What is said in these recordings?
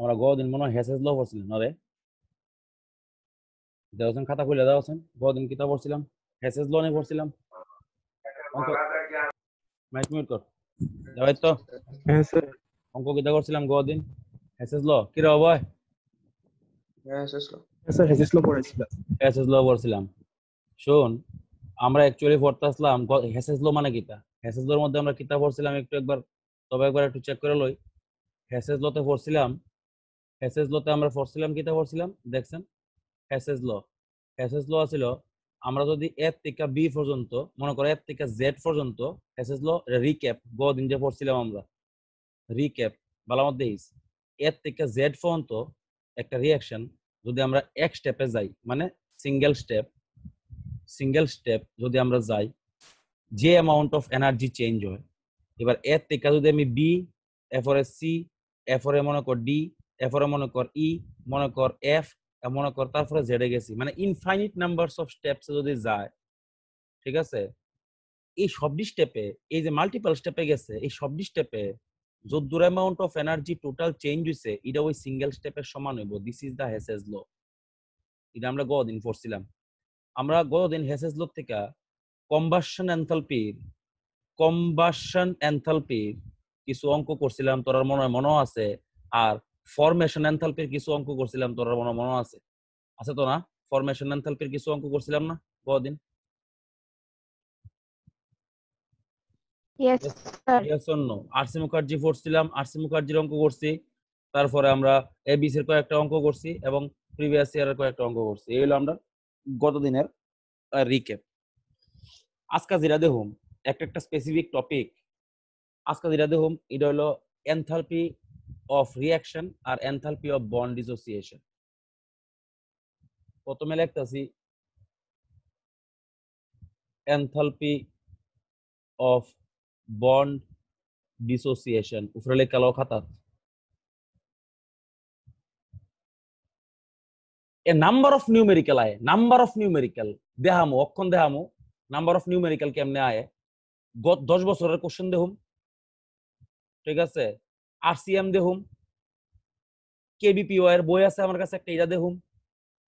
আমরা গদিন মনে হয় হেসেস ল পড়ছিলাম না রে? দেওছেন খাতা খুলে দেওছেন, গদিন কিতাব পড়ছিলাম, হেসেস ল নিয়ে পড়ছিলাম। অঙ্ক মাইক মিউট কর। যাবাই তো হ্যাঁ স্যার। অঙ্ক কিতা করছিলাম গদিন হেসেস ল কি রে ভাই? হ্যাঁ স্যার হেসিসলো পড়েছিলাম। হেসেস ল পড়ছিলাম। শোন, আমরা অ্যাকচুয়ালি পড়তে আসলাম হেসেস ল মানে কিতা। হেসেস লর মধ্যে আমরা কিতা পড়ছিলাম একবার একটু চেক করে লই। হেসেস লতে পড়ছিলাম, হেসেস লতে আমরা পড়ছিলাম কিতা পড়ছিলাম দেখছেন? হেসেস ল, হেসেস ল ছিল আমরা যদি এর থেকে বি পর্যন্ত মনে করো এর থেকে জেড পর্যন্ত হেসেস ল রিক্যাপ গদিন যে পড়ছিলাম আমরা রিক্যাপ ভালো মধ্যে এর থেকে জেড পর্যন্ত একটা রিয়াকশন যদি আমরা এক স্টেপে যাই মানে সিঙ্গেল স্টেপ যদি আমরা যাই যে অ্যামাউন্ট অফ এনার্জি চেঞ্জ হয়। এবার এর থেকে যদি আমি বি, এরপরে সি, এরপরে মনে কর ডি, এরপরে মনে কর ই, মনে কর এফ, মনে কর তারপরে জেডে গেছি মানে ইনফাইনিট নাম্বারস অফ স্টেপস যদি যায়, ঠিক আছে? এই সবটি স্টেপে এই যে মাল্টিপল স্টেপে গেছে এই সবটি স্টেপে যদ্দূর amount of energy total change হইছে এটা ওই সিঙ্গেল স্টেপের সমান হইব। This is the Hess's law. এটা আমরা গতদিন পড়ছিলাম। আমরা গতদিন হেসেস ল থেকে কম্বাসন এনথালপির কিছু অঙ্ক করছিলাম, তোর মনে আছে? আর ফরমেশন এনথালপির কিছু অঙ্ক করছিলাম, তোর মনে আছে? আছে তো না? ফরমেশন এনথালপির কিছু অঙ্ক করছিলাম না গতদিন? Yes, sir. Yes or no? RC Mukherjee পড়ছিলাম, আরসি মুখার্জির অঙ্ক করছি, তারপরে আমরা এবিসির কয়েকটা অঙ্ক করছি এবং প্রিভিয়াস ইয়ারের কয়েকটা অঙ্ক করছি। এই হলো আমরা গত দিনের রিক্যাপ। আজকে যেটা দেখুন একটা স্পেসিফিক টপিক, আজকে যেটা দেখুন এটা হলো এনথালপি অফ রিঅ্যাকশন আর এনথালপি অফ বন্ড ডিসোসিয়েশন। প্রথমে লিখতেছি এনথালপি অফ বন্ড ডিসোসিয়েশন, উপরে লেখা লো খাতা। এ নাম্বার অফ নিউমেরিক্যাল আয়, নাম্বার অফ নিউমেরিক্যাল দেখামো অক্ষণ দেখামো নাম্বার অফ নিউমেরিক্যাল কেমনে আয় 10 বছরের কোশ্চেন দেখুন, ঠিক আছে? আরসিএম দেখুন, কেবিপিও এর বই আছে আমার কাছে একটা, এটা দেখুন,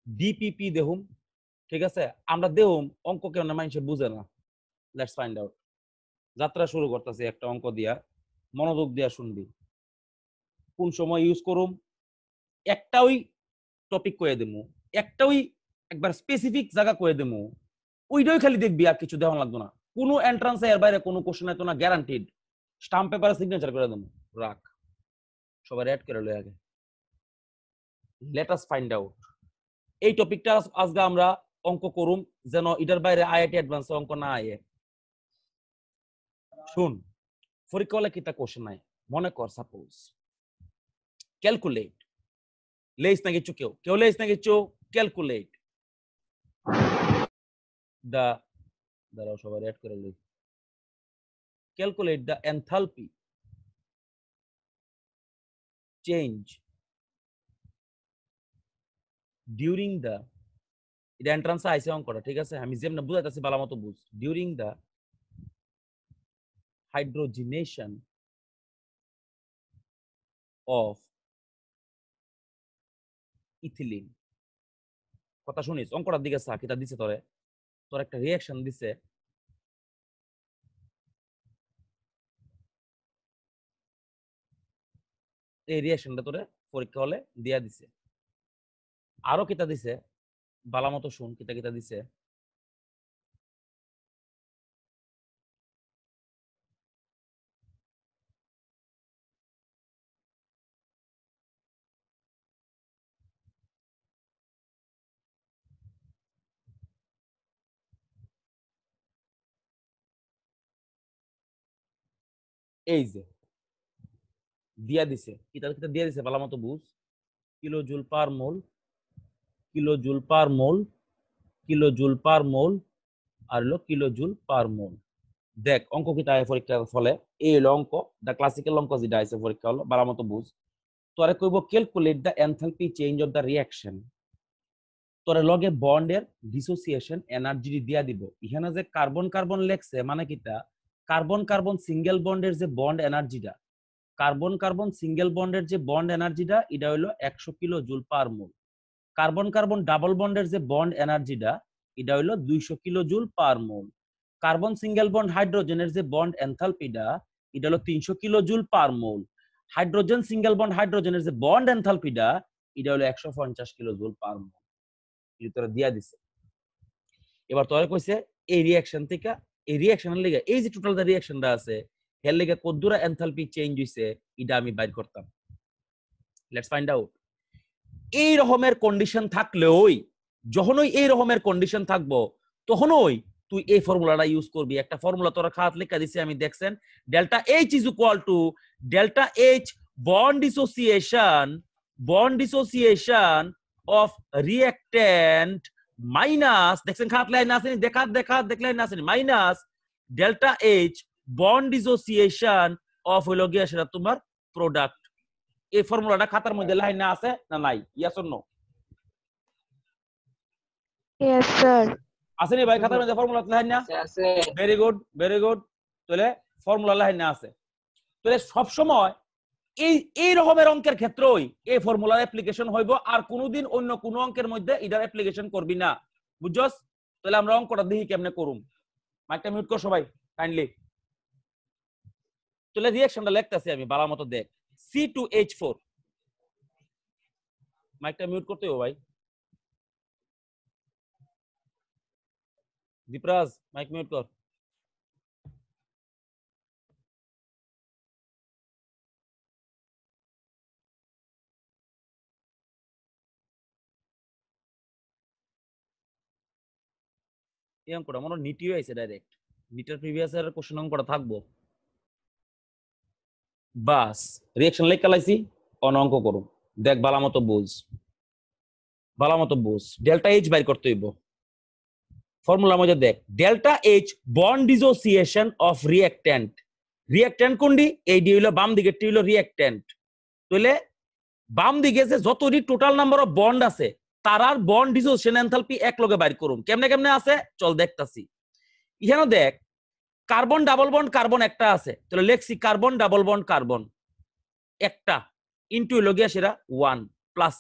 ডিপিপি দেখুন, ঠিক আছে? আমরা দেখুন অঙ্ক কেন মানুষ বুঝে না। Let's find out. যাত্রা শুরু করতেছি একটা অঙ্ক দিয়া, মনোযোগ দিয়া শুনবি। কোন সময় ইউজ করুম একটা ওই টপিক কয়ে দেবো, একটা ওই একবার স্পেসিফিক জায়গা কয়ে দেবো, ওইটাই খালি দেখবি, আর কিছু দেওয়া লাগতো না। কোনো এন্ট্রান্সে এর বাইরে কোনো কোশ্চেন এত না, গ্যারান্টিড। স্টাম্প পেপারে সিগনেচার করে দেবো, রাখ। সবাই অ্যাড করে লই আগে। Let us find out. এই টপিকটা আজকে আমরা অঙ্ক করুম যেন এটার বাইরে আইআইটি অ্যাডভান্স অঙ্ক না আয়ে। শুন, পরীক্ষা হলে কিতা কোশ্চেন নাই, মনে কর সাপোজ ক্যালকুলেট, লেইস না কিছু, কেউ লেইস না কিছু, ক্যালকুলেট দা, দাঁড়াও সবাই অ্যাড করে লই, calculate the enthalpy change during দা, এটা এন্ট্রান্সে আইসে অঙ্কটা, ঠিক আছে? আমি যেমন বুঝাইতেছি ভালো মতো বুঝ। During the hydrogenation of ethylene. কথা শুনিস, অঙ্কটার দিকে চা, কিটা দিছে তোরে, তোর একটা রিঅ্যাকশন দিছে, এই রিঅ্যাকশনটা তোরে পরীক্ষা হলে দিয়া দিছে। আরো কিতা দিছে ভালো মতো শুন, কিতা কিতা দিছে। এই যে দিয়া দিছে, কিতা কিতা দিয়া দিছে ভালো মতো বুঝ। কিলোজুল পার মোল, কিলোজুল পার মোল, কিলোজুল পার মোল, আর হলো কিলোজুল পার মোল। দেখ অঙ্ক কিতা আয় পরীক্ষার ফলে, এই হলো অঙ্ক, দা ক্লাসিক্যাল অঙ্ক যেটা আছে পরীক্ষা হলো ভালো মতো বুঝ। তোরে কইব calculate the enthalpy change of the reaction, তোরে লগে বন্ডের ডিসোসিয়েশন এনার্জি দিয়া দিব। এখানে যে কার্বন কার্বন লেখছে মানে কিটা, কার্বন কার্বন সিঙ্গেল বন্ডের যে বন্ড এনার্জিটা, কার্বন কার্বন সিঙ্গেল বন্ডের যে বন্ড এনার্জিটা এটা হলো 100 কিলো জুল পার মোল। কার্বন কার্বন ডাবল বন্ডের যে বন্ড এনার্জিটা এটা হলো 200 কিলো জুল পার মোল। কার্বন সিঙ্গেল বন্ড হাইড্রোজেনের যে বন্ড এনথালপিটা এটা হলো 300 কিলো জুল পার মোল। হাইড্রোজেন সিঙ্গেল বন্ড হাইড্রোজেনের যে বন্ড এনথালপিটা এটা হলো 150 কিলো জুল পার মোল। এটা তোরা দিয়া দিছে। এবার তোরা কইছে এই রিঅ্যাকশন থেকে এই রিঅ্যাকশনের লেগে এই যে টোটাল দা রিঅ্যাকশনটা আছে এর লেগে কতদূর এনথালপি চেঞ্জ হইছে এটা আমি বাইর করতাম। Let's find out. এই রকমের কন্ডিশন থাকলেওই যখনই এই রকমের কন্ডিশন থাকবো তখনই তুই এই ফর্মুলাটা ইউজ করবি। একটা ফর্মুলা তোরা খাত লেখা দিছি আমি দেখছেন, delta H is equal to delta H bond dissociation of reactant minus, দেখছেন খাত লাইন আসেনি, দেখলেন আসেনি, minus delta H bond dissociation of হইল গিয়া সেটা তোমার প্রোডাক্ট। এই ফর্মুলাটা খাতার মধ্যে লাইন না আছে না নাই? Yes or no? Yes, sir. আছে নি ভাই খাতার মধ্যে ফর্মুলা লাইন না? আছে। Very good very good. তাহলে ফর্মুলা লাইন না আছে। তাহলে সব সময় এই রকমের অঙ্কের ক্ষেত্রেই এই ফর্মুলার অ্যাপ্লিকেশন হইব, আর কোনোদিন অন্য কোনো অঙ্কের মধ্যে এটার অ্যাপ্লিকেশন করবি না। বুঝছস? তাহলে আমরা অঙ্কটা দেখি কেমনে করুম। মাইকটা মিউট কর সবাই কাইন্ডলি। তাহলে রিঅ্যাকশনটা লিখতেছি আমি ভালো মতো দেখ। C2H4, মাইকটা মিউট করতে হবে ভাই। দীপরাজ মাইক মিউট কর। এই অঙ্কটা মনে নিটিও আইছে ডাইরেক্ট, নিটের প্রিভিয়াস ইয়ারের কোশ্চেন অঙ্কটা থাকবো। বাস রিঅ্যাকশন লেখা লাইছি, অন অঙ্ক করো। দেখ ভালো মতো বুঝ। ডেল্টা এইচ বাইর করতে হইব। ফর্মুলার মধ্যে দেখ delta H bond dissociation of reactant কোনটি? এই ডি হইলো বাম দিকে, টি হইলো রিঅ্যাক্ট্যান্ট। তাহলে বাম দিকে যে যতটি টোটাল নাম্বার অফ বন্ড আছে তারার বন্ড ডিসোসিয়েশন এনথালপি এক লগে বাইর করুম। কেমনে আছে চল দেখতাছি। এখানে দেখ কার্বন ডাবল বন্ড কার্বন একটা আছে, তাহলে লেখছি কার্বন ডাবল বন্ড কার্বন একটা ইনটু হইলো গিয়া সেটা 1 plus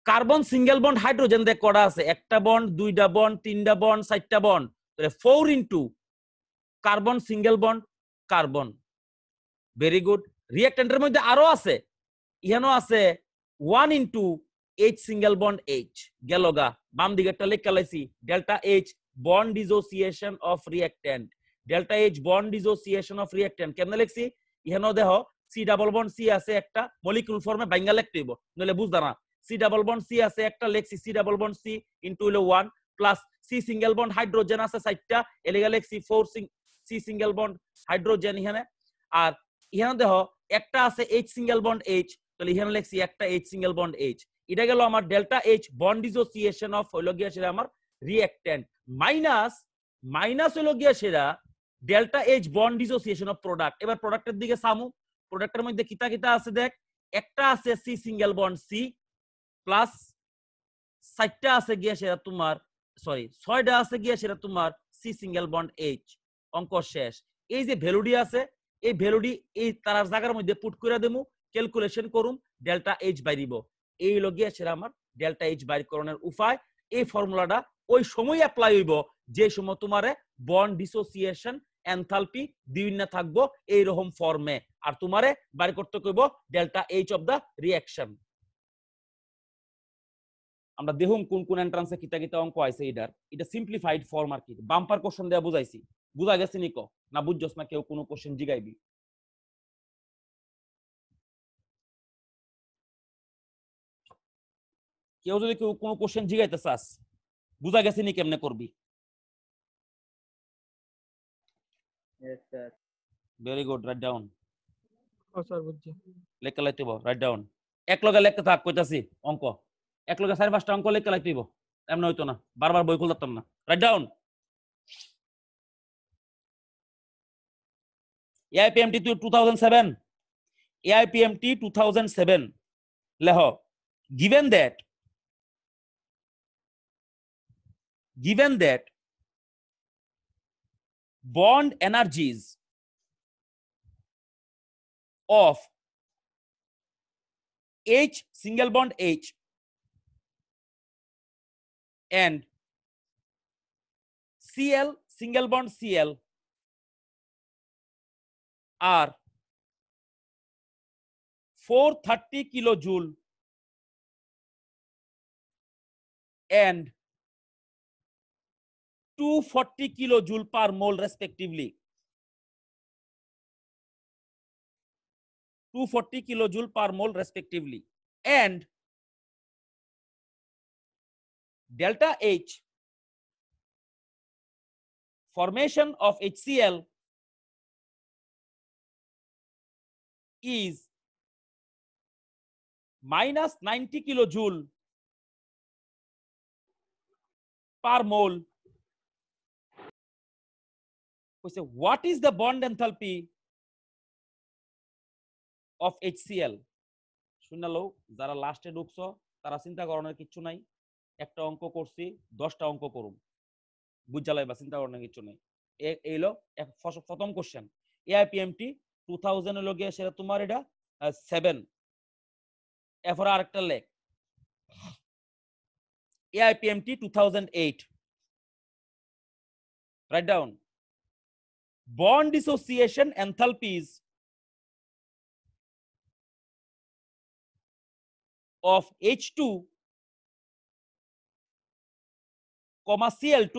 carbon single bond hydrogen দেখ কটা আছে, একটা বন্ড, দুইটা বন্ড, তিনটা বন্ড, চারটা বন্ড, তাহলে 4 into carbon single bond carbon. Very good. রিঅ্যাক্ট্যান্টের মধ্যে আরো আছে, ইহানো আছে 1 into H single bond H গেলগা। বাম দিকেরটা লেখা লাইছি delta H bond dissociation of reactant. Delta H bond dissociation of reactant কেমনে লিখছি? ইহানো দেখো সি ডাবল বন্ড সি আছে একটা, মলিকিউল ফর্মে বাইঙ্গা লিখতে হইব, নইলে বুঝদা না। সি ডাবল বন্ড সি আছে একটা, লেখছি C double bond C into হলো 1 plus C single bond hydrogen আছে 4টা, এলিগা লেখছি 4 সি সিঙ্গেল বন্ড হাইড্রোজেন এখানে। আর এখানে দেখো একটা আছে এইচ সিঙ্গেল বন্ড এইচ, তাহলে এখানে লেখছি একটা এইচ সিঙ্গেল বন্ড এইচ। এটা গেল আমার delta H bond dissociation of হইলো গিয়া সেটা আমার রিঅ্যাক্ট্যান্ট, মাইনাস হইলো গিয়া সেটা delta H bond dissociation of product. এবার প্রোডাক্টের দিকে সামু। প্রোডাক্টের মধ্যে কিতা আছে দেখ, একটা আছে C single bond C plus 4টা আছে গিয়া সেটা তোমার, সরি 6টা আছে গিয়া সেটা তোমার সি সিঙ্গেল বন্ড এইচ। অঙ্ক শেষ। এই যে ভ্যালুডি আছে এই ভ্যালুডি এই তারার জায়গার মধ্যে পুট করে দেবো, ক্যালকুলেশন করুম, ডেল্টা এইচ বাইরিব। এই লগিয়া সেটা আমার ডেল্টা এইচ বাইর করণের উপায়। এই ফর্মুলাটা ওই সময় অ্যাপ্লাই হইব যে সময় তোমারে বন্ড ডিসোসিয়েশন এনথালপি দুই না থাকবো এই রকম ফর্মে, আর তোমারে বাইর করতে কইব delta H of the reaction. আমরা দেখুন কোন এন্ট্রান্সে কিতা অঙ্ক আইছে। এটা সিম্পলিফাইড ফর্ম আর কি, বাম্পার কোশ্চেন দেয়া বুঝাইছি। বুঝা গেছে নিক না? বুঝছস না? কেউ কোনো কোশ্চেন জিগাইবি? কেউ যদি কেউ কোনো কোশ্চেন জিগাইতে চাস, বুঝা গেছে নি কেমনে করবি? Yes, sir. Very good, write down. Sir বুঝছি। লেখা লাইতে হইব, রাইট ডাউন। এক লগে লেখতে থাক, কইতাছি অঙ্ক এক লগে 4-5টা অঙ্ক লেখা লাইতে হইব, এমন হইতো না, বারবার বই খুলতাম না। Write down. AIPMT 2007, AIPMT 2007 Leh, given that bond energies of H single bond H and Cl single bond Cl are 430 kilojoule and 240 kilojoule per mole respectively. 240 kilojoule per mole respectively. And delta H, formation of HCl, is minus 90 kilojoule per mole. We say, what is the bond enthalpy of HCl? শুনলো যারা লাস্টে ঢুকছো তারা চিন্তা করানোর কিছু নাই, একটা অঙ্ক করছি 10টা অঙ্ক করুম, বুঝালাই বা চিন্তা করানোর কিছু নাই। এইলো প্রথম কোশ্চেন, এআইপিএমটি 2000 এর লগে সেটা তোমার এটা 7 এরপর আরেকটা লেখ AIPMT 2008, write down bond dissociation enthalpies of H2, Cl2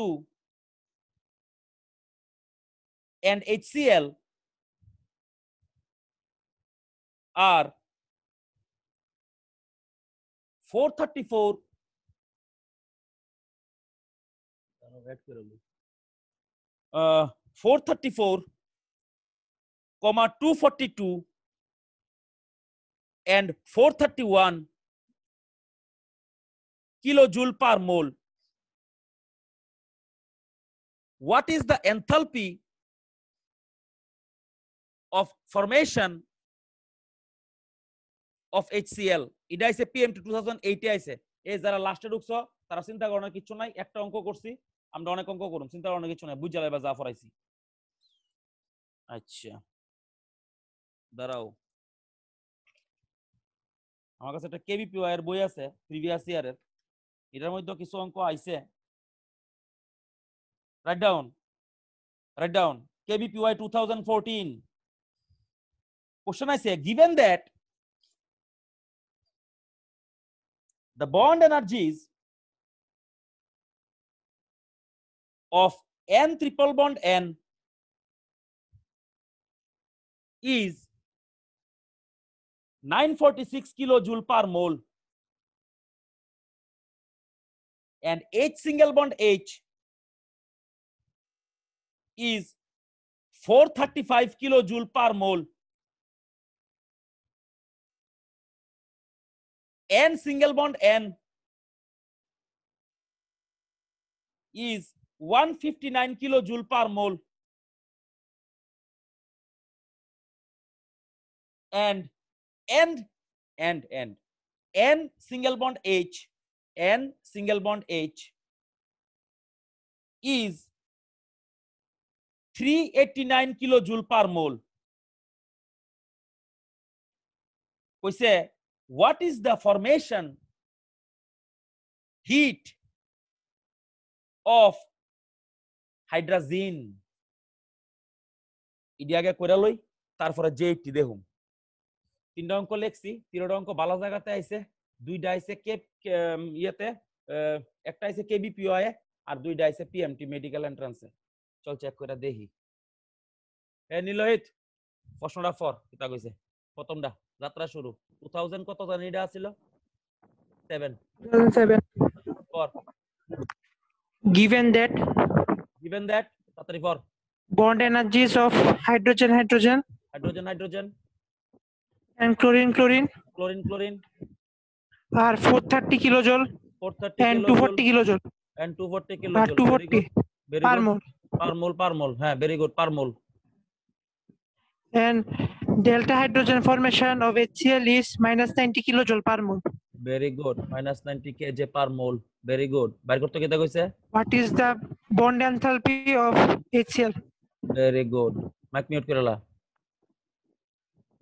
and HCl are 434 242 and 431 kilojoule per mole. What is the enthalpy of formation of HCl? এটা আছে PM 2008 আছে। এই যারা লাস্টে ঢুকছো তারা চিন্তা করানোর কিছু নাই, একটা অঙ্ক করছি, আমরা অনেক অঙ্ক করুম, চিন্তা করানোর কিছু নাই, বুঝা লাইবা যা পড়াইছি। আচ্ছা দাঁড়াও, আমার কাছে একটা কেবিপিওয়াই এর বই আছে প্রিভিয়াস ইয়ারের, এটার মধ্যে কিছু অঙ্ক আইছে। write down KBPY 2014 question I say, given that the bond energies of N triple bond N is 946 kilojoule per mole and H single bond H is 435 kilojoule per mole, N single bond N is 159 kilojoule per mole, and N single bond H, N single bond H is 389 kilojoule per mole. We say, what is the formation heat of hydrazine? ইডি আগে কইরা লই, তারপরে jetty দেখুম। তিনটা অঙ্ক লিখছি, তিনটা অঙ্ক ভালো জায়গাতে আইছে, দুইটা আইছে ইয়েতে, একটা আইছে কেবিপিওআই আর দুইটা আইছে পিএমটি মেডিকেল এন্ট্রান্সে। চল চেক করে দেখি। নীলহিত প্রশ্নটা ফর কিতা কইছে, প্রথমটা যাত্রা শুরু 2000 কত জানি এটা ছিল 7 2007 ফর given that তাড়াতাড়ি for bond energies of hydrogen and chlorine are 430 kilojoule 430 and 240 kilojoule and 240 are kilojoule 240 per mole, per mole হ্যাঁ very good per mole, and delta hydrogen formation of HCl is minus 90 kilojoule per mole. very good minus 90 kJ per mole, very good। বাইর করতে কিতা কইছে? What is the bond enthalpy of HCl? very good, mic mute করে লা।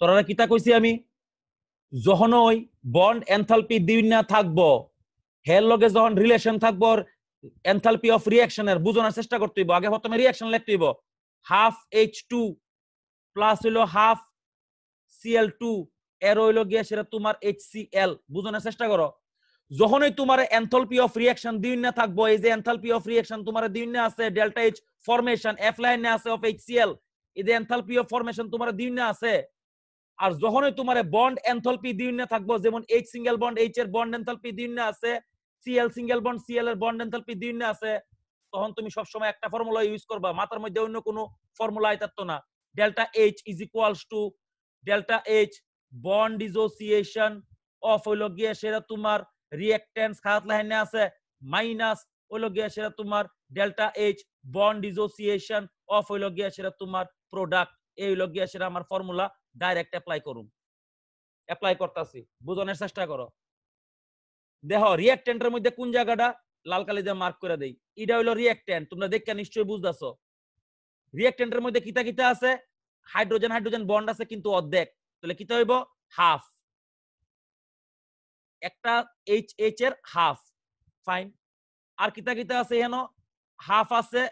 তোরা কিতা কইছি আমি যখন ওই বন্ড এনথালপি দুই না থাকবো হের লগে যখন রিলেশন থাকবো এনথালপি অফ রিঅ্যাকশনের বুঝানোর চেষ্টা করতে হইব আগে প্রথমে রিঅ্যাকশন লিখতে হইব হাফ H2 প্লাস হইলো হাফ Cl2 এর হইলো গিয়ে সেটা তোমার HCl বুঝানোর চেষ্টা করো যখনই তোমার এনথালপি অফ রিঅ্যাকশন দুই না থাকবো এই যে এনথালপি অফ রিঅ্যাকশন তোমার দুই না আছে ডেল্টা H ফরমেশন F লাইনে আছে অফ HCl এই যে এনথালপি অফ ফরমেশন তোমার দুই না আছে আর যখনই তোমার বন্ড এনথালপি দুই না থাকবো যেমন H সিঙ্গেল বন্ড H এর বন্ড এনথালপি দুই না আছে Cl সিঙ্গেল বন্ড Cl এর বন্ড এনথালপি দুই না আছে তখন তুমি সব সময় একটা ফর্মুলা ইউজ করবা মাথার মধ্যে অন্য কোনো ফর্মুলা আইতাতো না delta H is equals to delta H bond dissociation of হইলো গিয়ে সেটা তোমার রিঅ্যাকট্যান্স খাত লাইনে আছে মাইনাস হইলো গিয়ে সেটা তোমার delta H bond dissociation of হইলো গিয়ে সেটা তোমার প্রোডাক্ট এই হইলো গিয়ে সেটা আমার ফর্মুলা ডাইরেক্ট অ্যাপ্লাই করুন অ্যাপ্লাই করতেছি বোঝানোর চেষ্টা করো দেখো রিঅ্যাকট্যান্টের মধ্যে কোন জায়গাটা লাল কালি দিয়ে মার্ক করে দেই এটা হলো রিঅ্যাকট্যান্ট তোমরা দেখে নিশ্চয়ই বুঝতেছো রিঅ্যাকট্যান্টের মধ্যে কিতা কিতা আছে হাইড্রোজেন হাইড্রোজেন বন্ড আছে কিন্তু অর্ধেক তাহলে কিতা হইব হাফ একটা H এর হাফ ফাইন আর কিতা কিতা আছে এখানে হাফ আছে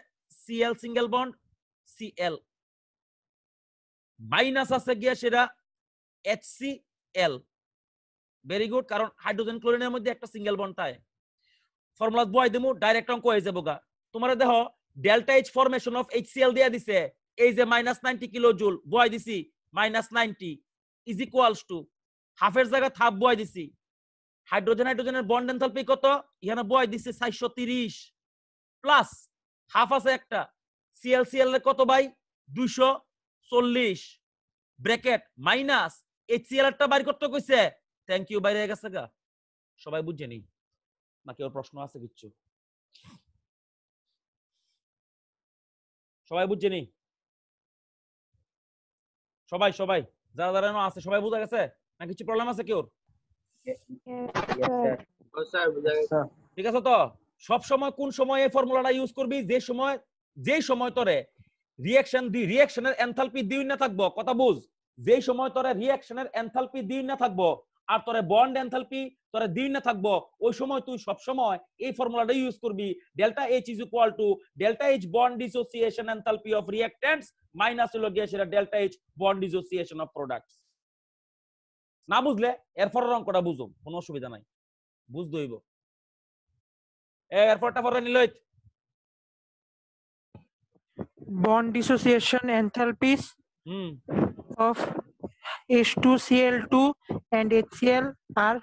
Cl single bond Cl minus আছে গিয়া সেটা HCl ভেরি গুড কারণ হাইড্রোজেন ক্লোরিনের মধ্যে একটা সিঙ্গেল বন্ড থাকে ফর্মুলা বয় দিমু ডাইরেক্ট অঙ্ক হয়ে যাবো গা তোমার দেখো delta H formation of HCl দিয়া দিছে এই যে -90 কিলো জুল বয় দিছি -90 ইজ ইকুয়ালস টু হাফের জায়গা হাফ বয় দিছি হাইড্রোজেন হাইড্রোজেনের বন্ড এনথালপি কত এখানে বয় দিছে 430 প্লাস হাফ আছে একটা Cl Cl এর কত ভাই 240 ব্র্যাকেট মাইনাস HCl এরটা বাইর করতে কইছে থ্যাংক ইউ বাইরে গেছে গা সবাই বুঝছেনি নাকি ওর প্রশ্ন আছে কিছু সবাই বুঝছেনি সবাই সবাই যারা যারা আছে সবাই বুঝা গেছে না কিছু প্রবলেম আছে কি ওর Yes, sir. ঠিক আছে তো সব সময় কোন সময় এই ফর্মুলাটা ইউজ করবি যে সময় তোরে রিঅ্যাকশনের এনথালপি দুই না থাকবো কথা বুঝ যে সময় তোরে রিঅ্যাকশনের এনথালপি দুই না থাকবো আর তোরে বন্ড এনথালপি তোরে দুই না থাকবো ওই সময় তুই সব সময় এই ফর্মুলাটা ইউজ করবি delta H is equal to delta H bond dissociation enthalpy of reactants minus হলো গিয়ে সেটা delta H bond dissociation of products না বুঝলে এরপরের অঙ্কটা বুঝো কোনো অসুবিধা নাই বুঝতে হইব এরপরটা পরে নিল Bond dissociation enthalpies of H2Cl2 and HCl are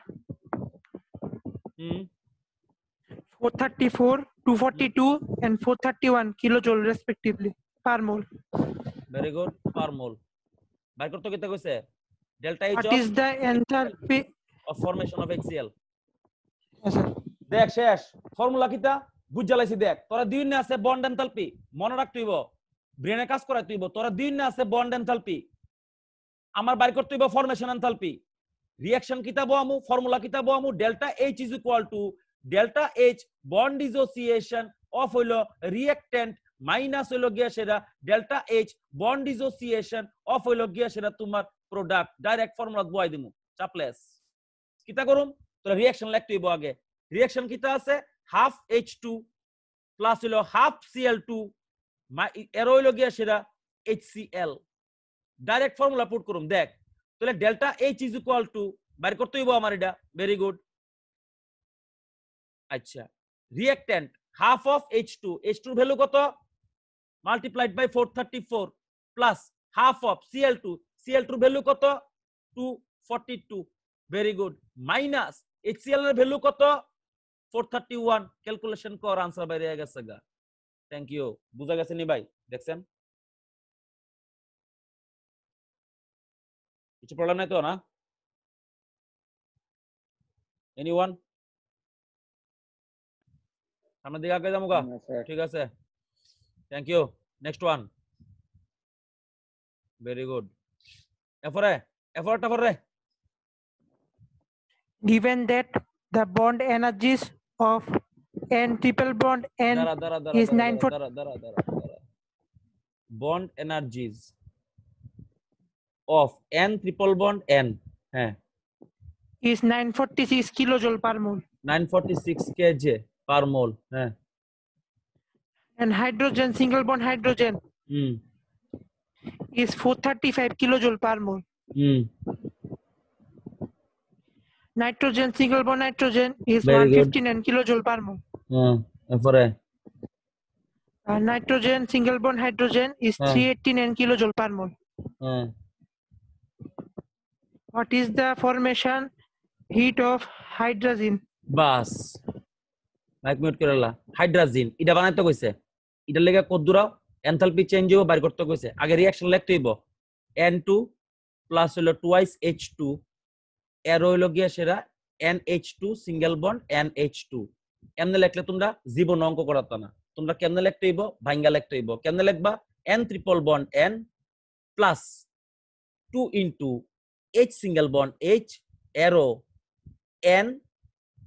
434, 242 and 431 kilojoule respectively per mole. Very good, per mole. বাই করতে কইতে কইছে delta H What is the enthalpy of formation of HCl? Yes, sir. দেখ শেষ ফর্মুলা কিটা বুঝালাইছি দেখ তোরা দুই না আছে বন্ড এনথালপি মনে রাখতে হইব ব্রেনে কাজ করাইতে হইব তোরা দুই না আছে বন্ড এনথালপি আমার বাইর করতে হইব ফরমেশন এনথালপি রিঅ্যাকশন কিতাবো আমু ফর্মুলা কিতাবো আমু delta H is equal to delta H bond dissociation of হইলো রিঅ্যাকট্যান্ট মাইনাস হইলো গিয়া সেটা delta H bond dissociation of হইলো গিয়া সেটা তোমার প্রোডাক্ট ডাইরেক্ট ফর্মুলা বয় দিমু চাপলেস কিতা করুম তোরা রিঅ্যাকশন লিখতে হইব আগে রিঅ্যাকশন কিতা আছে হাফ H2 প্লাস হলো হাফ Cl2 এর হইলো গিয়া সেটা HCl ডাইরেক্ট ফর্মুলা পুট করুম দেখ তাহলে delta H is equal to বাইর করতে হইব আমার এটা ভেরি গুড আচ্ছা reactant half of H2 H2 value কত multiplied by 434 plus half of Cl2 value কত 242 ভেরি গুড মাইনাস HCl এর ভ্যালু কত 431 ক্যালকুলেশন কর आंसर বাইরে গেছে গা থ্যাংক ইউ বুঝা গেছে নি ভাই দেখছেন কিছু প্রবলেম নাই তো না এনিওয়ান সামনের দিকে আগে যাবো গা ঠিক আছে thank you next one very good এফোর্টটা পরে Given that the bond energies of N triple bond N is 940 bond energies of n triple bond n is 946 kilojoule per mole. 946 kJ per mole. And hydrogen, single bond hydrogen Mm. is 435 kilojoule per mole. Mm. Nitrogen, single bond nitrogen is Very good. 159 kilojoule per mole. For a Nitrogen, single bond hydrogen is 389 kilojoule per mole. What is the formation heat of hydrazine? বাস mic mute করে লা হাইড্রাজিন এটা বানাইতে কইছে এটার লেগে কদ্দুরা enthalpy change হইব বাইর করতে কইছে আগে রিঅ্যাকশন লিখতে হইব N2 প্লাস হলো টুয়াইস H2 এর হইলো গিয়া সেরা NH2 সিঙ্গেল বন্ড NH2 এমনে লিখলে তোমরা জীবন অঙ্ক করাত না তোমরা কেমনে লিখতে হইব ভাঙ্গা লিখতে হইব কেমনে লিখবা N triple bond N plus 2 into H single bond H এরো N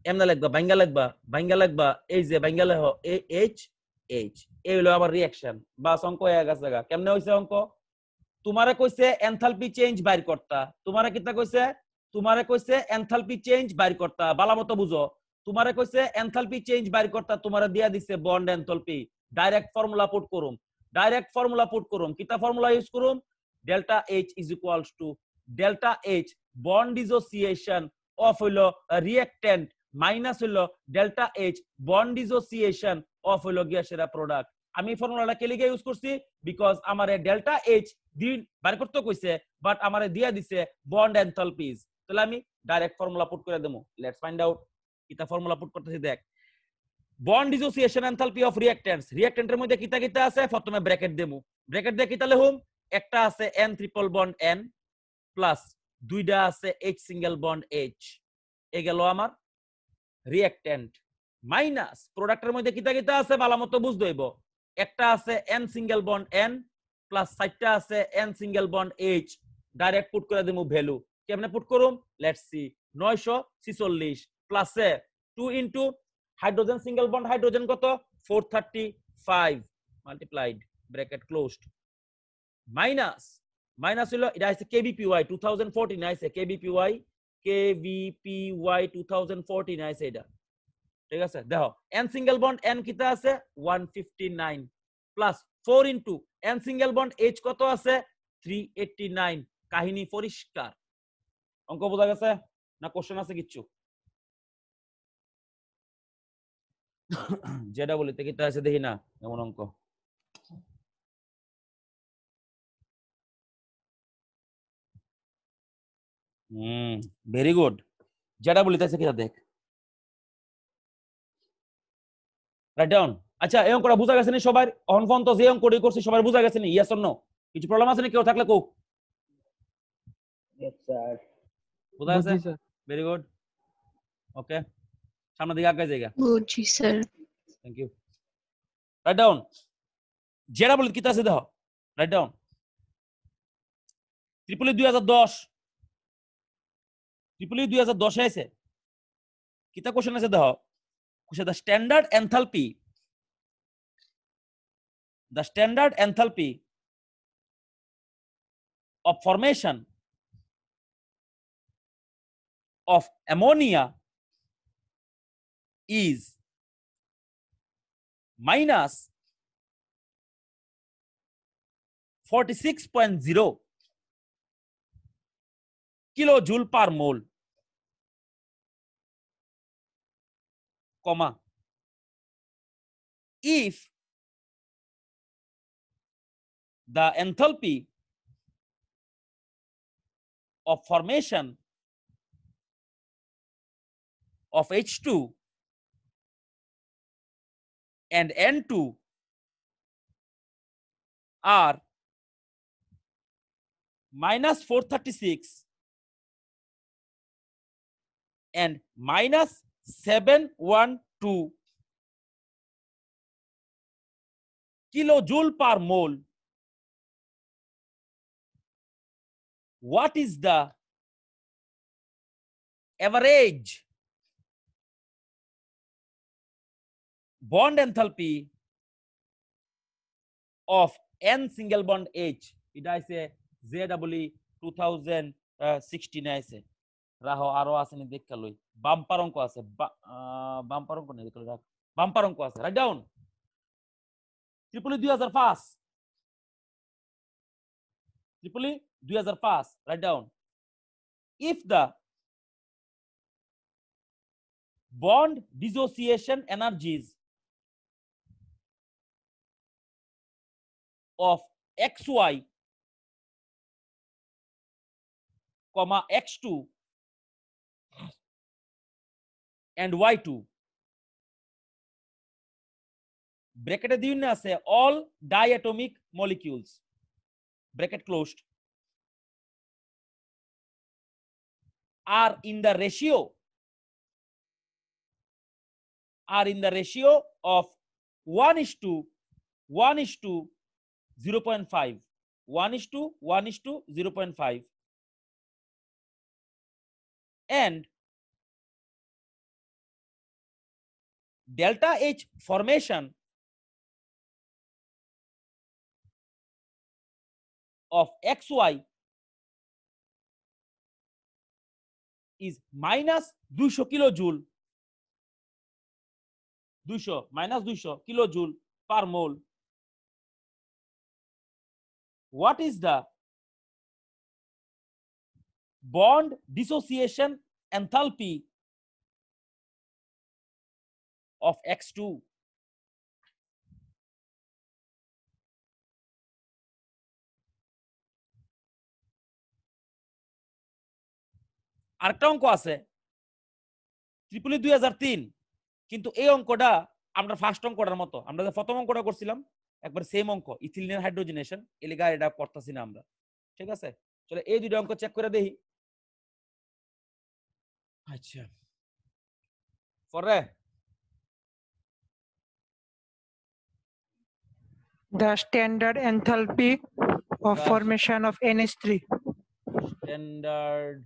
এমনে লিখবা ভাঙ্গা লিখবা এই যে ভাঙ্গা লেখ H H এই হলো আবার রিঅ্যাকশন বাস অঙ্ক হয়ে গেছে কেমনে হইছে অঙ্ক তোমারে কইছে এনথালপি চেঞ্জ বাইর করতা তোমারে কিতা কইছে তোমারে কইছে এনথালপি চেঞ্জ বাইর করতা বালামতো বুঝো তোমারে কইছে এনথালপি চেঞ্জ বাইর করতা তোমারে দিয়া দিছে bond enthalpy direct formula put করুম কিতা ফর্মুলা ইউজ করুম delta H is equals to delta H bond dissociation of হইলো রিঅ্যাকট্যান্ট মাইনাস হইলো delta H bond dissociation of হইলো গিয়া সেরা প্রোডাক্ট আমি ফর্মুলাটা কে লিগে ইউজ করছি বিকজ আমারে ডেল্টা H দিন বাইর করতে কইছে বাট আমারে দিয়া দিছে বন্ড এনথালপিজ তাহলে আমি ডাইরেক্ট ফর্মুলা পুট করে দেবো লেটস ফাইন্ড আউট কিতা ফর্মুলা পুট করতেছি দেখ বন্ড ডিসোসিয়েশন এনথালপি অফ রিঅ্যাকট্যান্টের মধ্যে কিতা কিতা আছে প্রথমে ব্র্যাকেট দেবো ব্র্যাকেট দিয়ে কিতা লিখুম একটা আছে N triple bond N plus দুইটা আছে H সিঙ্গেল বন্ড H এ গেল আমার রিঅ্যাকট্যান্ট মাইনাস প্রোডাক্টের মধ্যে কিতা কিতা আছে ভালোমতো বুঝতে হইব একটা আছে N single bond N plus সাইডটা আছে N single bond H direct put করে দেবো ভ্যালু কেমনে পুট করুম let's see 946 plus 2 into hydrogen single bond hydrogen কত 435 মাল্টিপ্লাইড ব্র্যাকেট ক্লোজড মাইনাস হলো এটা আছে KBPY 2014 আছে KBPY 2014 আছে এটা ঠিক আছে দেখো N সিঙ্গেল বন্ড N কিতা আছে 159 plus 4 into N single bond H কত আছে 389 কাহিনী পরিষ্কার অঙ্ক বোঝা গেছে না কোশ্চেন আছে কিচ্ছু যেটা বলিতে কিতা আছে দেখি না এমন অঙ্ক ভেরি গুড যেটা বলিতেছে কিতা দেখ রাইট ডাউন আচ্ছা এই অঙ্কটা বোঝা গেছে নি সবার অন ফোন তো যে অঙ্কটি করছি সবার বোঝা গেছে নি ইয়েস অর নো কিছু প্রবলেম আছে নি কেউ থাকলে কও Yes, sir. বোঝা গেছে ভেরি গুড ওকে সামনের দিকে আগে যাইগা Good, ji, sir. Thank you write down যেটা বলি কিতা আছে দেখো রাইট ডাউন ট্রিপলি 2010 আছে কিতা কোশ্চেন আছে দেখো question the standard enthalpy of formation of ammonia is minus 46.0 kilojoule per mole, comma, if the enthalpy of formation of H2 and N2 are minus 436 and minus 712 kilojoule per mole. What is the average bond enthalpy of N single bond H? It is a ZEE 2016 আছে রাহো আরো আছে নি দেখা লই bumper অঙ্ক আছে bumper অঙ্ক নেই দেখো রাখ বাম্পার অঙ্ক আছে write down Tripoli 2005 Tripoli 2005 write down if the bond dissociation energies of xy comma x2 and y2 bracket দিয়ে না আছে all diatomic molecules bracket closed are in the ratio of 1:0.5 1:0.5 and delta H formation of XY is minus 200 kilojoule 200 kilojoule per mole. What is the bond dissociation enthalpy of X2? আরেকটা অঙ্ক আছে Tripoli 2003 কিন্তু এই অঙ্কটা আমরা first অঙ্কটার মতো আমরা যে প্রথম অঙ্কটা করছিলাম একবার সেম অঙ্ক ইথিলিনের হাইড্রোজেনেশন এলিগা এটা করতেছি না আমরা ঠিক আছে চলো এই দুটো অঙ্ক চেক করে দেখি আচ্ছা পরে The standard enthalpy of The- formation of NH3. Standard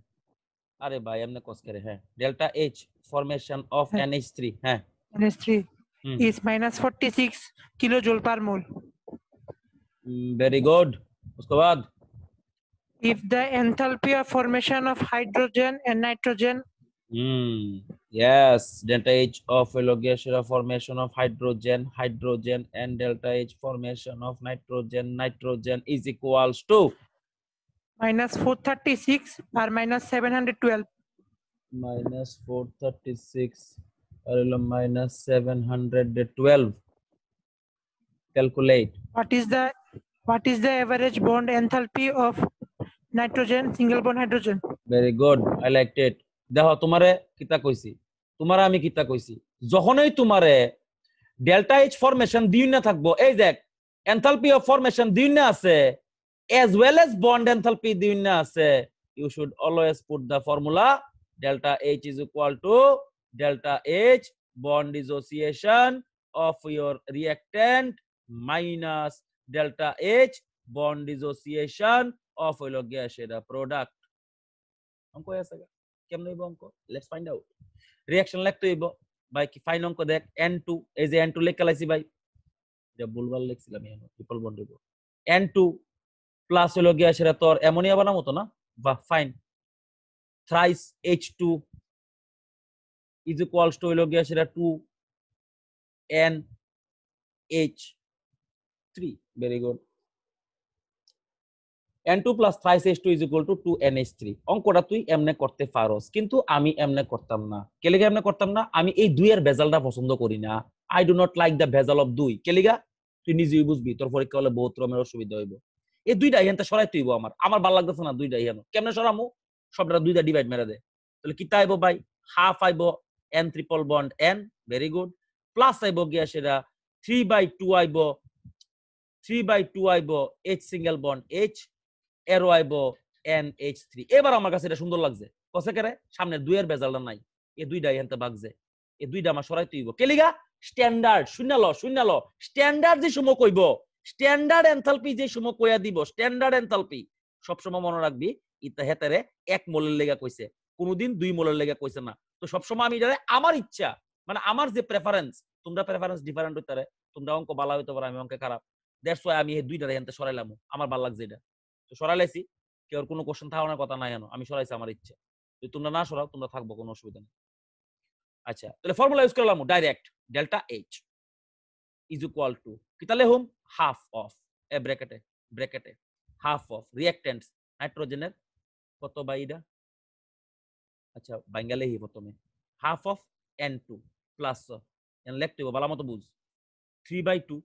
আরে ভাই এমনে কস করে হ্যাঁ ডেল্টা এইচ ফরমেশন অফ হ্যাঁ। NH3 হ্যাঁ NH3 hmm is minus 46 kilojoule per mole. Very good उसके बाद If the enthalpy of formation of hydrogen and nitrogen yes delta H of elongation of formation of hydrogen and delta H formation of nitrogen is equals to minus 436 or minus 712. minus 436 or minus 712 calculate What is the average bond enthalpy of nitrogen single bond hydrogen? very good I liked it দেখো তোমারে কিতা কইছি তোমারে আমি কিতা কইছি যখনই তোমারে ডেল্টা এইচ ফরমেশন দিই না থাকবো এই দেখ এনথালপি অফ ফরমেশন দিই না আছে as well as bond enthalpy দিই না আছে you should always put the formula delta H is equal to delta H bond dissociation of your reactant minus delta H bond dissociation of your gas product অঙ্ক আছে কেমনে হইব অঙ্ক let's find out reaction লিখতে হইব ভাই কি fine অঙ্ক দেখ N2 এই যে N2 লেখা লাইছি ভাই এটা ভুলভাল লিখছিলাম এখানে ট্রিপল বন্ড হইব N2 প্লাস হলো গিয়া সেটা তোর অ্যামোনিয়া বানামো তো না বাহ fine thrice H2 is equals to হলো গিয়া সেটা 2 NH3 very good N2 plus thrice H2 is equal to 2NH3 অঙ্কটা তুই এমনে করতে পারোস কিন্তু আমি এমনে করতাম না কেলিগা এমনে করতাম না আমি এই দুইয়ের ভেজালটা পছন্দ করি না I do not like the ভেজাল অফ দুই কেলিগা তুই নিজেই বুঝবি তোর পরীক্ষা হলে বহুত রকমের অসুবিধা হইব এই দুইটা এখানটা সরাই তুইব আমার ভালো লাগতেছে না দুইটা এখানে কেমনে সরামু সবটা দুইটা ডিভাইড মেরে দে তাহলে কিতা আইব ভাই হাফ আইব N triple bond N very good plus আইব গিয়া সেটা 3/2 আইব 3/2 আইব H সিঙ্গেল বন্ড H এরো আইব NH3 এবার আমার কাছে এটা সুন্দর লাগছে কসে করে সামনে দুইয়ের বেজালটা নাই এই দুইটা এখানতে ভাগছে এই দুইটা আমার সরাইতে হইব কেলিগা স্ট্যান্ডার্ড শূন্য ল স্ট্যান্ডার্ড যে সময় কইব স্ট্যান্ডার্ড এনথালপি যে সময় কইয়া দিব স্ট্যান্ডার্ড এনথালপি সব সময় মনে রাখবি ইতা হেতারে 1 মোলের লেগা কইছে কোনদিন 2 মোলের লেগা কইছে না তো সব সময় আমি জানি আমার ইচ্ছা মানে আমার যে প্রেফারেন্স তোমরা প্রেফারেন্স ডিফারেন্ট হইতারে তোমরা অঙ্ক ভালো হইতে পারো আমি অঙ্কে খারাপ দ্যাটস ওয়াই আমি এই দুইটা এখানতে সরাইলাম আমার ভালো লাগছে এটা তো সরাইলাইছি কেউ কোনো কোশ্চেন থাকার কথা নাই জানো, আমি সরাইছি আমার ইচ্ছে, যদি তোমরা না সরাও তোমরা থাকবো, কোনো অসুবিধা নেই। আচ্ছা তাহলে ফর্মুলা ইউজ করলাম direct, delta H is equal two কি তাহলে হোম হাফ অফ এ ব্র্যাকেটে হাফ অফ রিঅ্যাক্ট্যান্টস নাইট্রোজেনের কত বাই এটা, আচ্ছা বাঙ্গালে হি প্রথমে half of N2 plus N লিখতে হবে ভালো মতো বুঝ 3/2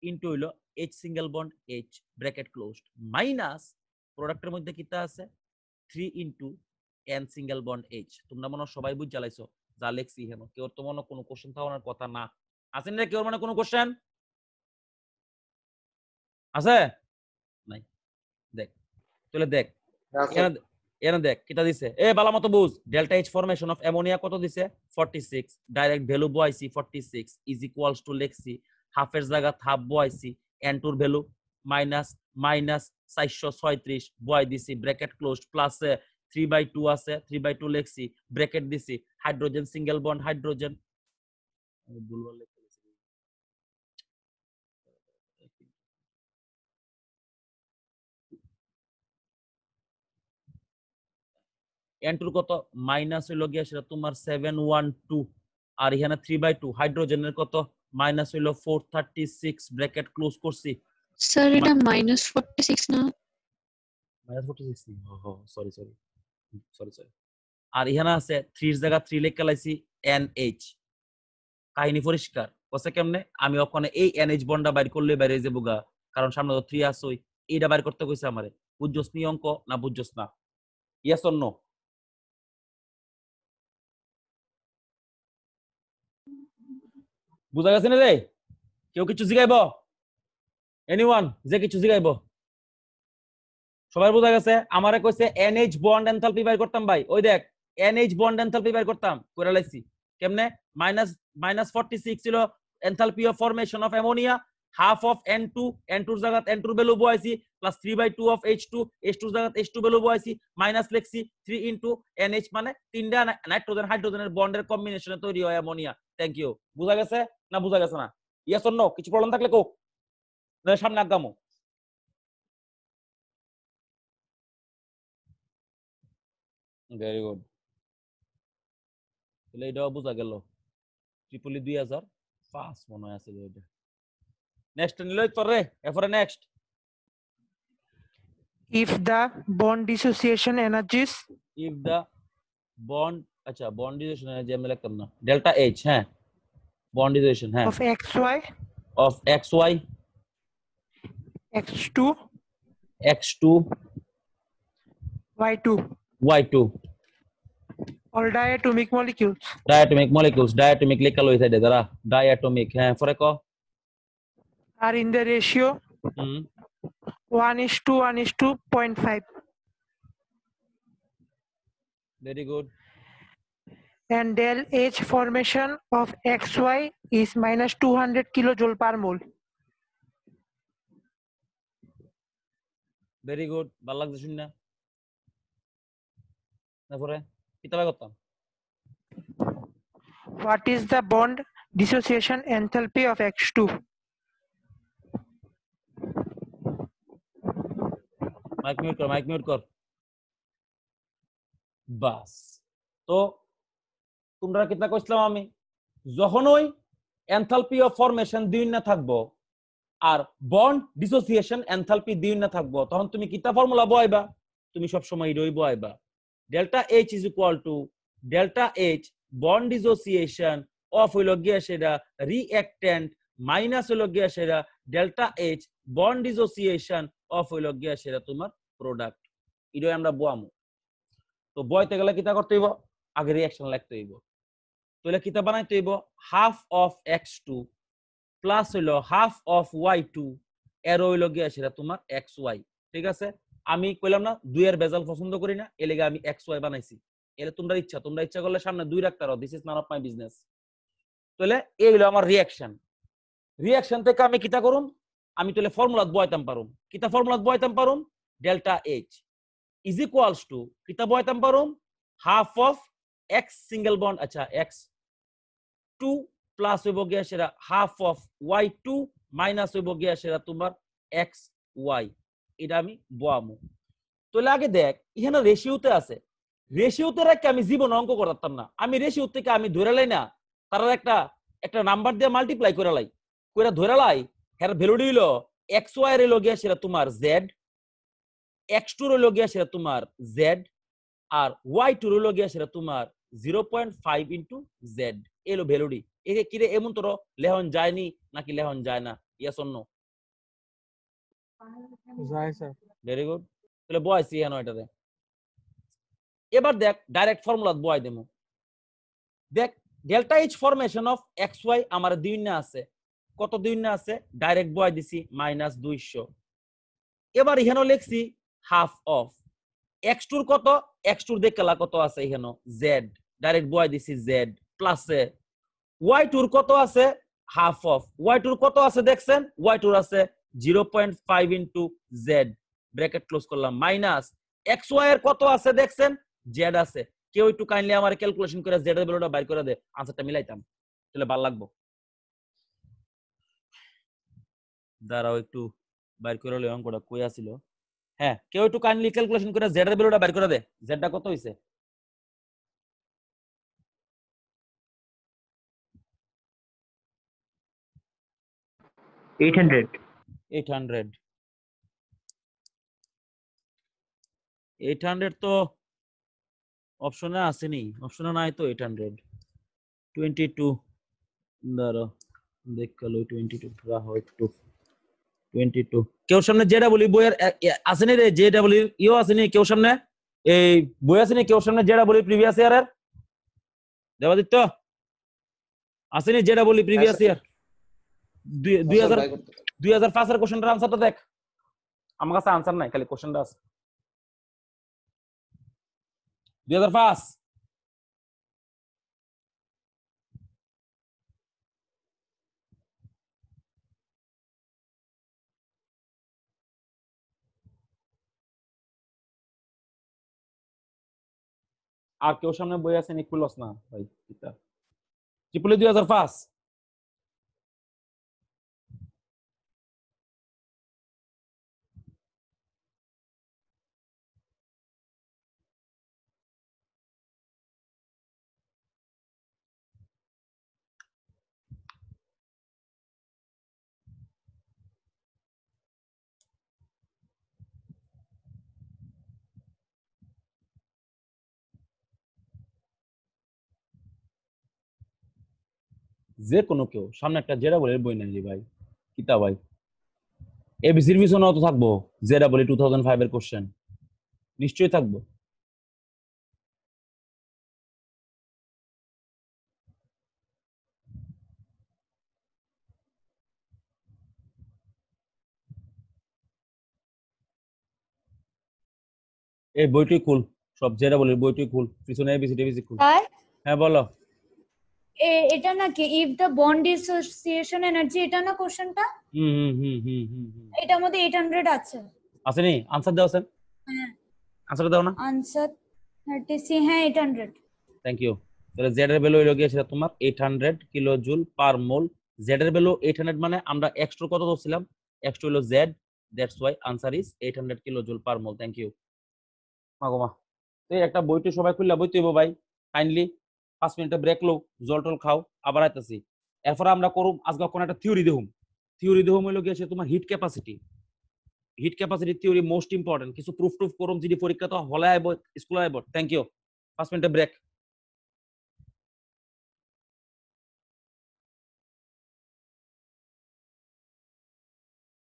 ইনটু হইলো H single bond H bracket closed minus প্রোডাক্টের মধ্যে কিটা আছে 3 into N single bond H। তোমরা মনে সবাই বুঝ জ্বালাইছো যা লেখছি হেন, কেউ তো মনে কোনো কোশ্চেন থাকার কথা না, আছে না কেউ মানে কোনো কোশ্চেন আছে নাই? দেখ তাহলে দেখ এখানে দেখ কিটা দিছে, এ বালা মতো বুঝ, delta H formation of ammonia কত দিছে 46, ডাইরেক্ট ভ্যালু বসাইছি 46 ইজ ইকুয়ালস টু লিখছি হাফের জায়গা হাফ বসাইছি, N2 এর ভ্যালু মাইনাস 436 বসাই দিছি ব্র্যাকেট ক্লোজড প্লাস 3/2 আছে 3/2 লিখছি ব্র্যাকেট দিছি হাইড্রোজেন সিঙ্গেল বন্ড হাইড্রোজেন, আমি ভুলভাল লিখে ফেলেছি। N2 কত মাইনাস হইলো গিয়া সেটা তোমার 712, আর এখানে 3/2 হাইড্রোজেনের কত মাইনাস হইলো 436 ব্র্যাকেট ক্লোজ করছি। স্যার এটা -46 না? মাইনাস 46 নি, সরি আর এখানে আছে 3 এর জায়গা 3 লিখে লাইছি NH। কাহিনী পরিষ্কার কসে কেমনে, আমি ওখানে এই NH বন্ডটা বাইর করলে বাইরে যাবো গা, কারণ সামনে তো 3 আসই, এইটা বাইর করতে কইছে আমারে। বুঝছস নি অঙ্ক না বুঝছস না? Yes or no? বুঝা গেছে না রে? কেউ কিছু জিগাইব? এনিওয়ান যে কিছু জিগাইব? সবাই বুঝা গেছে? আমারে কইছে NH বন্ড এনথালপি বাইর করতাম ভাই, ওই দেখ NH বন্ড এনথালপি বাইর করতাম, কইরা লাইছি কেমনে, -46 ছিল enthalpy of formation of ammonia, half of N2 এর জায়গা N2 এর ভ্যালু বসাইছি প্লাস 3/2 অফ H2 এর জায়গা H2 ভ্যালু বসাইছি মাইনাস লিখছি 3 ইনটু NH মানে তিনটা নাইট্রোজেন হাইড্রোজেনের বন্ডের কম্বিনেশনে তৈরি হয় অ্যামোনিয়া। Thank you. বুঝা গেছে না বুঝা গেছে না? Yes or no? কিছু প্রবলেম থাকলে কো, না সামনে আগামো। ভেরি গুড, তাহলে এটাও বোঝা গেল। ট্রিপলি 2005 মনে হয় আছে এটা। নেক্সট নিলই তোর রে, এরপরে next. If the bond dissociation energies if the bond, আচ্ছা বন্ডিজেশন এনার্জি আমি লিখতাম না, ডেল্টা এইচ, হ্যাঁ বন্ডিজেশন, হ্যাঁ of XY, of XY, X2, X2, Y2, Y2 all diatomic molecules diatomic molecules, diatomic লেখা লই সাইডে দাঁড়া, diatomic, হ্যাঁ পরে ক। are in the ratio hmm 1:1:0.5 very good, and del H formation of XY is -200 kilojoule per mole. Very good, ভালো লাগছে শুনে। তারপরে কিতাবে করতাম What is the bond dissociation enthalpy of X2? Mic mute কর। বাস, তো তোমরা কিতা কইছিলাম আমি, যখনই এনথালপি অফ ফরমেশন দুই না থাকবো আর বন্ড ডিসোসিয়েশন এনথালপি দুই না থাকবো, তখন তুমি কিতা ফর্মুলা বহাইবা? তুমি সব সময় এটাই বহাইবা, delta H is equal to delta H bond dissociation of হইল গিয়া সেটা রিঅ্যাক্ট্যান্ট মাইনাস হইল গিয়া সেটা delta H bond dissociation of হইল গিয়া সেটা তোমার প্রোডাক্ট। এটাই আমরা বহামু। তো বইতে গেলে কিতা করতে হইব? আগে রিঅ্যাকশন লিখতে হইব। তাহলে কিতা বানাইতে হইব? হাফ অফ X2 প্লাস হইলো হাফ অফ Y2 এর হইল গিয়া সেটা তোমার XY। ঠিক আছে, আমি কইলাম না 2 এর বেজাল পছন্দ করি না, এর লাগি আমি XY বানাইছি। এলে তোমরা ইচ্ছা করলে সামনে 2 রাখতে পারো, this is none of my business. তাহলে এই হইলো আমার রিঅ্যাকশন থেকে আমি কিতা করুম? আমি তাহলে ফর্মুলা বয়াইতাম পারুম। কিতা ফর্মুলা বয়াইতাম পারুম? Delta H is equals to কিতা বয়াইতাম পারুম? Half of X single bond, আচ্ছা X2 প্লাস হইব গিয়া সেটা হাফ অফ Y2 মাইনাস হইব গিয়া সেটা তোমার XY। এটা আমি বয়ামু। তাহলে আগে দেখ এখানে রেশিওতে আছে, রেশিওতে রেখে আমি জীবন অঙ্ক করতাম না, আমি রেশিও থেকে আমি ধরে লাই না, তারা একটা একটা নাম্বার দিয়ে মাল্টিপ্লাই করে লাই, কইরা ধরে লাই এর ভ্যালু দিল এক্স ওয়াই এর লগিয়া সেটা তোমার জেড, x2 এর লগিয়া সেটা তোমার জেড, আর y2 এর লগিয়া সেটা তোমার 0.5 ইনটু জেড। এলো ভ্যালুডি একে কিরে এমন তোর লেহন যায়নি নাকি লেহন যায় না? Yes or no? যায় স্যার। Very good. তাহলে বয়সি এনো এটাতে। এবার দেখ ডাইরেক্ট ফর্মুলা বয় দেমু। দেখ delta H formation of X Y আমার দুই না আছে, কত দুই না আছে? ডাইরেক্ট বয় দিছি -200। এবার এখানে লিখছি হাফ অফ x2 কত, x2 দেখলা কত আছে এখানে z, ডাইরেক্ট বয় দিছি z প্লাসে y2 কত আছে হাফ অফ, y2 কত আছে দেখছেন, y2 আছে 0.5 ইনটু z, ব্র্যাকেট ক্লোজ করলাম, মাইনাস xy এর কত আছে দেখছেন, z আছে। কেউ একটু কাইন্ডলি আমার ক্যালকুলেশন করে z এর ভ্যালুটা বাইর করে দে, আনসারটা মিলাইতাম, তাহলে ভালো লাগবে। দাঁড়াও একটু বাইর করে লই অঙ্কটা কই আছিল। হ্যাঁ, কেউ একটু কাইন্ডলি ক্যালকুলেশন করে z এর ভ্যালুটা বাইর করে দে, z টা কত হইছে? $800. 800 তো অপশনে আসেনি, অপশনে নাই তো 800। 22 দাঁড়াও দেখ কালো 22 রাহো একটু 22 কেউ সামনে যেটা বলি বইয়ের আসেনি রে, যেটা বলি ইও আসেনি কেউ সামনে, এই বই আসেনি কেউ সামনে যেটা বলি প্রিভিয়াস ইয়ারের দেবাদিত্য আসেনি যেটা বলি প্রিভিয়াস ইয়ার 2005 এর কোশ্চেনটার আনসারটা দেখ, আমার কাছে আনসার নাই, খালি কোশ্চেনটা আছে 2005। আর কেউ সামনে বই আছে নিক খুলস না ভাই, এটা ট্রিপলি 2005। যে কোনো কেউ সামনে একটা যেটা বলে বই নেন ভাই, কিতা ভাই এবিসির পিছনেও তো থাকবো যেটা বলি 2005 এর কোশ্চেন নিশ্চয়ই থাকবো। এই বইটি খুল, সব যেটা বলি বইটি খুল, পিছনে এবিসি টেবিসি খুল। স্যার হ্যাঁ বলো। এটা নাকি if the bond dissociation energy, এটা না কোশ্চেনটা? এটার মধ্যে 800 আছে। আসেনি আনসার দাও স্যার, হ্যাঁ আনসার দাও না। আনসার 30 হ্যাঁ 800। Thank you. তাহলে জেড এর ভ্যালু হইলো গিয়ে সেটা তোমার 800 kilo joule per mole. Z এর ভ্যালু 800 মানে আমরা x2 কত ধরছিলাম, x2 হলো z, that's why answer is 800 kilo joule per mole. Thank you. মাগোমা এই একটা বইটি সবাই খুললা বইতে হইব ভাই, কাইন্ডলি 5 মিনিটের ব্রেক লও, জল টল খাও, আবার আইতাছি। এরপর আমরা করুম আজকে কোন একটা থিওরি দেখুম, থিওরি দেখুম হইলো গিয়ে সে তোমার hit capacity, hit capacity theory most important. কিছু প্রুফ করুম যদি পরীক্ষা তো হলে আইব স্কুলে আইব। Thank you. 5 মিনিটের ব্রেক।